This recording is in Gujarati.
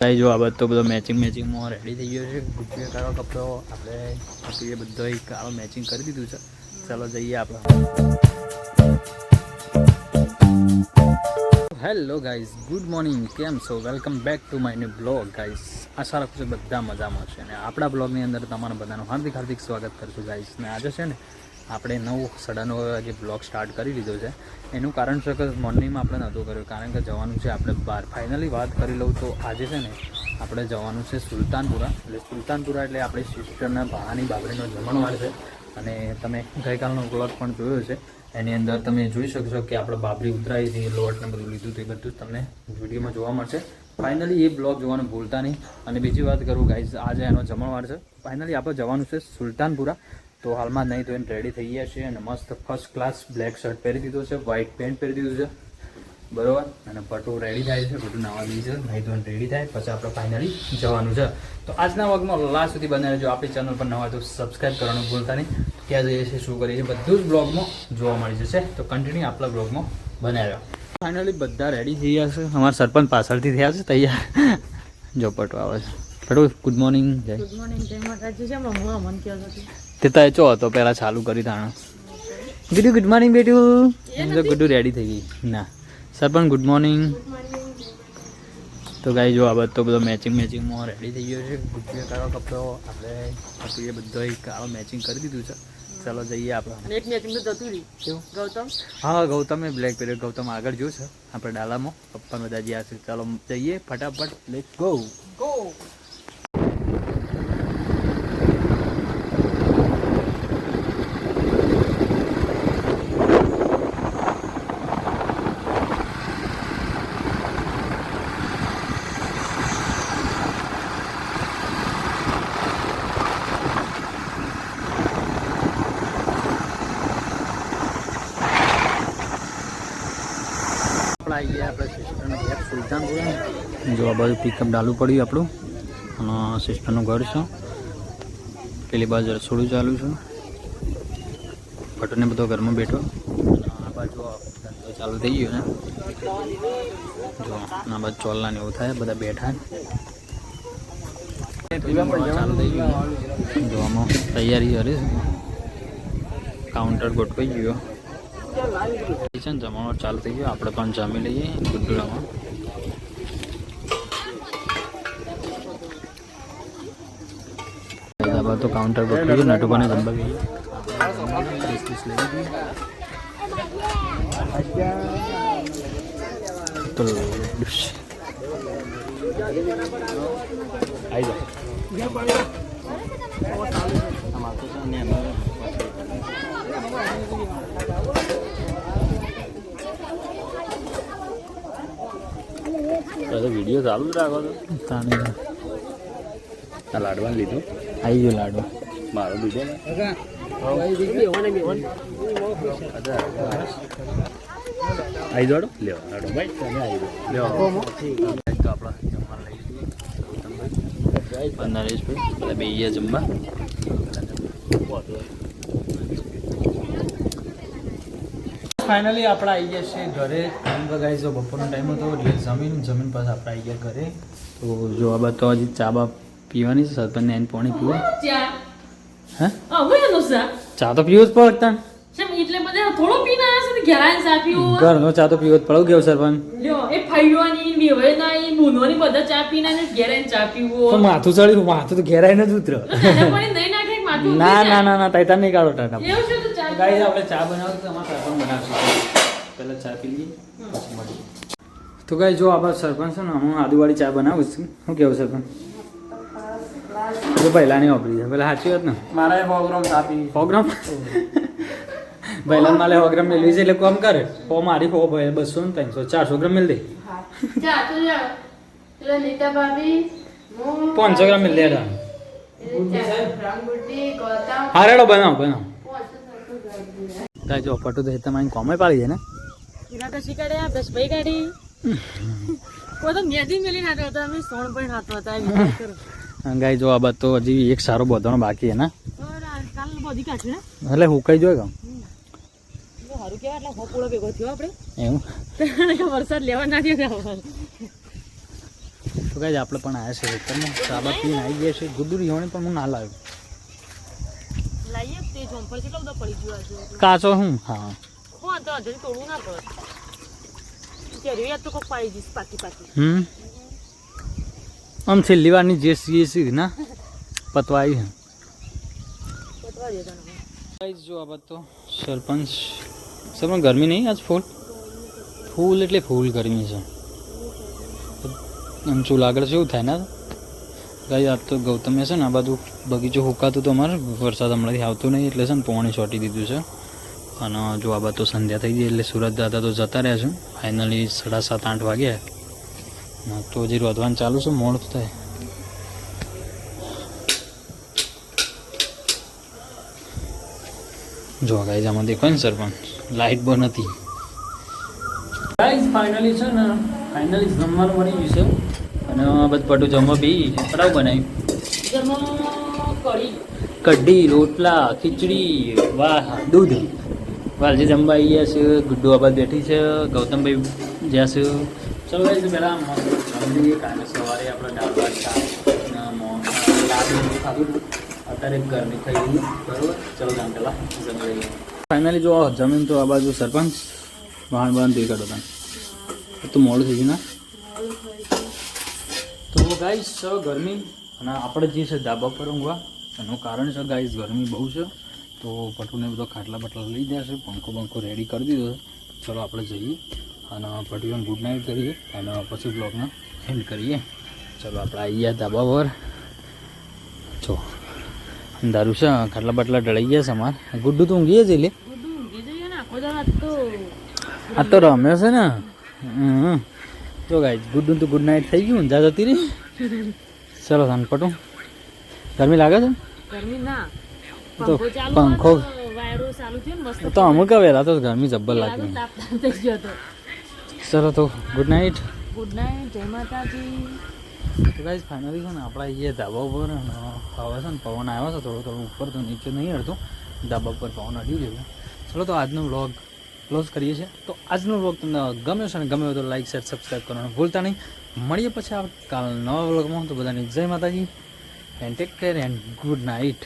જો આ બધો મેચિંગમાં રેડી થઈ ગયો છે. ગુજ્જુ કાળો કપડો આપણે બધો કાળો મેચિંગ કરી દીધું છે. ચાલો જઈએ આપણે. હેલો ગાઈઝ, ગુડ મોર્નિંગ, કેમ છો? Welcome back to my new blog guys. આશા રાખું છું બધા મજામાં છે અને આપણા બ્લોગની અંદર તમારા બધાનું હાર્દિક સ્વાગત કરશું ગાઈઝ. ને આજે છે ને આપણે 9:30 વાગે બ્લોગ સ્ટાર્ટ કરી દીધો છે. એનું કારણ છે કે મોર્નિંગમાં આપણે નહોતું કર્યું, કારણ કે જવાનું છે આપણે બહાર. ફાઇનલી વાત કરી લઉં તો આજે છે ને આપણે જવાનું છે સુલતાનપુરા. એટલે આપણી સિસ્ટરના ભાણાની બાબરીનો જમણવાર છે. અને તમે ગઈકાલનો બ્લોગ પણ જોયો છે, એની અંદર તમે જોઈ શકશો કે આપણે બાબરી ઉતરાઈ હતી, લોટ ને બધું લીધું હતું, એ બધું તમને વિડીયોમાં જોવા મળશે. ફાઇનલી એ બ્લોગ જોવાનું ભૂલતા નહીં. અને બીજી વાત કરું ગાઈઝ, આજે એનો જમણવાર છે. ફાઇનલી આપણે જવાનું છે સુલતાનપુરા. તો હાલમાં નહીં તો એને રેડી થઈ ગયા છે અને મસ્ત ફર્સ્ટ ક્લાસ બ્લેક શર્ટ પહેરી દીધો છે, વ્હાઇટ પેન્ટ પહેરી દીધું છે, બરોબર. અને પટુ રેડી થાય છે, પટુ નાવા દઈ છે, નહીં તો રેડી થાય પછી આપણે ફાઇનલી જવાનું છે. તો આજના વર્ગમાં લાસ્ટ સુધી બનાવી રહેજો. આપણી ચેનલ પર નવા તો સબસ્ક્રાઈબ કરવાનું ભૂલતા નહીં. ક્યાં જઈએ છીએ, શું કરીએ છીએ, બધું જ બ્લોગમાં જોવા મળી જશે. તો કન્ટિન્યુ આપણા બ્લોગમાં બનાવ્યા. ફાઇનલી બધા રેડી થઈ ગયા છે. અમારા સરપંચ પાછળથી થયા છે તૈયાર. જો પટુ આવે છે. પટુ ગુડ મોર્નિંગ. Good morning. જય માતાજી. છે હું મન કહો છો તે તો ચો હતો પહેલાં ચાલુ કરી તાણ. ગુડુ ગુડ મોર્નિંગ બેટું. તો ગુડુ રેડી થઈ ગઈ ના સરપંચ ગુડ મોર્નિંગ. તો ગાઈ જો આ બધો મેચિંગમાં રેડી થઈ ગયો છે. ગુજ્જુ કાળો કપડો આપણે બધો કાળો મેચિંગ કરી દીધું છે. ચાલો જઈએ આપણે. એક મેચિંગ તો જતું રહ્યું. કેવું? ગૌતમ. હા, ગૌતમે બ્લેક પહેર્યો. ગૌતમ આગળ જોયું છે આપણે ડાલામાં. પપ્પા બધા જ્યાં છે. ચાલો જઈએ ફટાફટ. Let's go. આવી ગયા આપણે સિસ્ટરનું ઘર સુલતાનપુરા. જો આ બાજુ પિકઅપ ડાલું પડ્યું આપણું અને સિસ્ટરનું ઘર છે. પેલી બાજુ રસોડું ચાલુ છે. ભટ્ટને બધો ઘરમાં બેઠો. આ બાજુ ધંધો ચાલુ થઈ ગયો ને. જો આ બાજુ ચોલના ને એવું થાય, બધા બેઠા ચાલુ થઈ ગયું. જો આમાં તૈયારી કરે છે. કાઉન્ટર ગોઠવાઈ ગયો છે ને. જમવાનો ચાલુ થઈ ગયો. આપણે પણ જમી લઈએ ગુડ્ડુડામાં. તો કાઉન્ટર પર ગયું. નટુભાને જમવા ગઈ 30 લઈ ગઈ. તો આવી જાઓ. વિડીયો ચાલુ જ રાખો તો તાને. આ લાડવા લીધું. આવી ગયો લાડવા મારો બીજો ને. આવી દોડો લેવા લાડો ભાઈ. તમે આવી લેવા તો આપણા જમવા લઈ જઈએ. નરેશભાઈ બધા બે ગયા જમવા. ફાઇનલી આપણે આવી ગયા છીએ ઘરે. ગાઈઝ જો બપોરનો ટાઈમ હતો એટલે જમીન પાસે આપણે આવી ગયા ઘરે. તો જો આ બાદ તો હજી ચા બા પીવાની છે. સરપંચને એને પાણી પીવું. હે ચા તો પીવું જ પડતા. ઘરનો ચા તો પીવો જ પડે. કેવું સરપંચ? માથું ચડ્યું. માથું તો ઘેરાય ને જ ઉતરો. ના તૈતાર નહીં કાઢો ટાટા. ગાઈઝ આપણે ચા બનાવશું. અમારા સરપંચ બનાવશું. પહેલાં ચા પી લઈએ પછી મળીએ. તો ગાઈ જો આપણા સરપંચ છે ને, હું આદુવાળી ચા બનાવું છું. શું કેવું સરપંચ? તો પહેલા નહીં વાપરી છે. પેલા સાચી વાત ને. મારા 100 ગ્રામ આપી. 100 ગ્રામ પહેલા મારે 100 ગ્રામ મેળવી છે એટલે કોમ કરે. મારી 200 300 400 ગ્રામ મેળ દે. 500 ગ્રામ મેળ દે. હા રેડો બનાવો. જો પટુ તો તમારી કોમે પાડી દે ને. ગાય જો આ બાદ તો હજી એક સારો બધો બાકી હે ને. એટલે હુકાઈ જોય કામ. વરસાદ લેવા ના તો ગાઈસ આપણે પણ આવ્યા છે ખેતરમાં સાબા પીને આવી ગયા છે ગુડ્ડુ રીહોણી પણ હું ના લાવ્યો લાઈએ તે જોમ પર કેટલો બધો પડી ગયો છે કાચો હું હા હું તો હજુ તોડવું ના પડે ત્યારે યાદ તો કોક પાડી દીસ પાકી આમ છેલ્લી વારની જે સીએ ના પતવા આવી પતવા દેતા ને ગાઈસ જો આ બાદ તો સરપંચ ગરમી નહીં આજ ફૂલ એટલે ફૂલ ગરમી છે આમ ચૂલા આગળ જેવું થાય ને ગાઈસ આજ તો ગૌતમે છે ને આ બધું બગીચો હુકાતું તો અમારે વરસાદ હમણાંથી આવતો નહીં એટલે છે ને પોણી છોટી દીધું છે અને જો આ બાદ તો સંધ્યા થઈ ગઈ એટલે સુરત દાદા તો જતા રહ્યા છે ફાઇનલી 7:30-8 વાગ્યા તો હજી રોધવાનું ચાલુ છે મોડું થાય જો ગાઈસ આમાં દેખો ને સરપંચ લાઇટ બંધ હતી ગાઈસ ફાઇનલી છે ને જમવાનું બની ગયું છે અને બધું પટું જમવા બી પડાવ બનાવ્યું કઢી કઢી રોટલા ખીચડી વાહ દૂધ વાલજી જમવા આવી ગયા છે ગુડ્ડુ આબાદ બેઠી છે ગૌતમભાઈ જ્યાં છે ચલો ગાઈસ પહેલાં જમી લઈએ કારણ કે સવારે આપણે દાળ ભાત શાક લાડુ ખાધું અત્યારે ગરમી થઈ ગઈ બરાબર ચલો જાણ પહેલાં જમી લઈએ ફાઇનલી જો જમીન તો આ બાજુ સરપંચ વાહન ધોઈ કાઢો તો મોડું થઈ ગયું ના તો ગાઈસ ગરમી અને આપણે જે છે ધાબા પર ઊંઘવા એનું કારણ છે ગાઈસ ગરમી બહુ છે તો પટુને બધો ખાટલા બટલા લઈ ગયા છે પંખો રેડી કરી દીધો છે ચલો આપણે જઈએ અને પટુને ગુડ નાઇટ કરીએ અને પછી બ્લોગને એન્ડ કરીએ ચલો આપણે આવી ગયા ધાબા પર જો અંધારું છે ખાટલા બટલા ઢળાઈ ગયા છે અમારે ગુડ્ડુ તો ઊંઘીએ જ એટલે આ તો રમ્યો છે ને જો ગાઈસ ગુડ્ડુ તો ગુડ નાઇટ થઈ ગયું ઊંઝા જતી રહી ચલો તાન પટું ગરમી લાગે છે ગરમી ના તો પંખો વાયરો ચાલુ થયો ને મસ્ત તો અમુક વેલા તો ગરમી જબ્બર લાગે તાપ થઈ ગયો તો ચલો તો ગુડ નાઇટ ગુડ નાઇટ જય માતાજી તો ગાઈસ ફાઇનલી છે ને આપણે અહીંયા ધાબા ઉપર હવે છે ને પવન આવ્યો છે થોડું ઉપર તો નીચે નહીં હડતું ધાબા પર પવન અડી રહ્યું ચલો તો આજનો વ્લોગ ક્લોઝ કરીએ છીએ તો આજનો વ્લોગ તમને ગમ્યો છે ને ગમ્યો તો લાઈક શેર સબસ્ક્રાઈબ કરવાનું ભૂલતા નહીં મળીએ પછી કાલ નવા વ્લોગમાં તો બધાની જય માતાજી and take care and good night